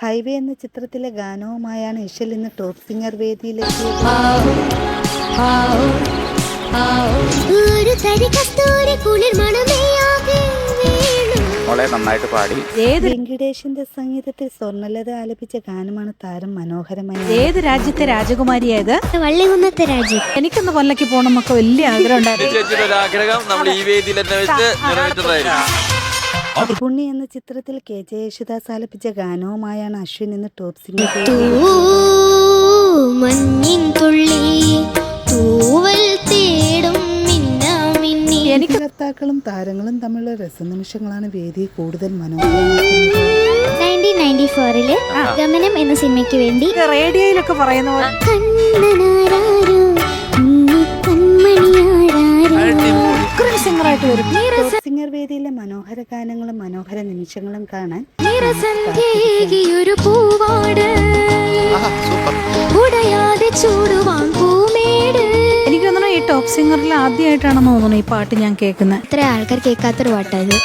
Highway എന്ന ചിത്രത്തിലെ ഗാനവുമായാണ് ഇശൽ ഇന്ന് ടോപ്പ് സിംഗർ വേദിയിലെത്തിയത്. നന്നായിട്ട് പാടി. വെങ്കിടേഷിന്റെ സംഗീതത്തിൽ സ്വർണ്ണലത ആലപിച്ച ഗാനമാണ് താരം മനോഹരമായി. ഏത് രാജ്യത്തെ രാജകുമാരിയായത്? വള്ളികുന്നത്തെ രാജ്യം. എനിക്കൊന്ന് കൊല്ലക്ക് പോകണം എന്നൊക്കെ വലിയ ആഗ്രഹം ഉണ്ടായിരുന്നു. പുണ്ണി എന്ന ചിത്രത്തിൽ KJ യേശുദാസ് ആലപിച്ച ഗാനവുമായാണ് അശ്വിൻ ഇന്ന് ടോപ്പ് സിംഗർ. ഭർത്താക്കളും താരങ്ങളും തമ്മിലുള്ള രസനിമിഷങ്ങളാണ് വേദിയെ കൂടുതൽ മനോഹരമാക്കുന്നത്. 1994 ഗമനം എന്ന സിനിമയ്ക്ക് വേണ്ടി റേഡിയോയിലൊക്കെ പറയുന്ന പോലെ സിംഗറായിട്ട് വരും. ടോപ്പ് സിംഗർ വേദിയിലെ മനോഹര ഗാനങ്ങളും മനോഹര നിമിഷങ്ങളും കാണാൻ എനിക്ക് തോന്നുന്നു ഈ ടോപ്പ് സിംഗറിൽ ആദ്യമായിട്ടാണെന്ന് തോന്നുന്നു ഈ പാട്ട് ഞാൻ കേൾക്കുന്നത്. ഇത്ര ആൾക്കാർ കേൾക്കാത്തൊരു പാട്ടായത്.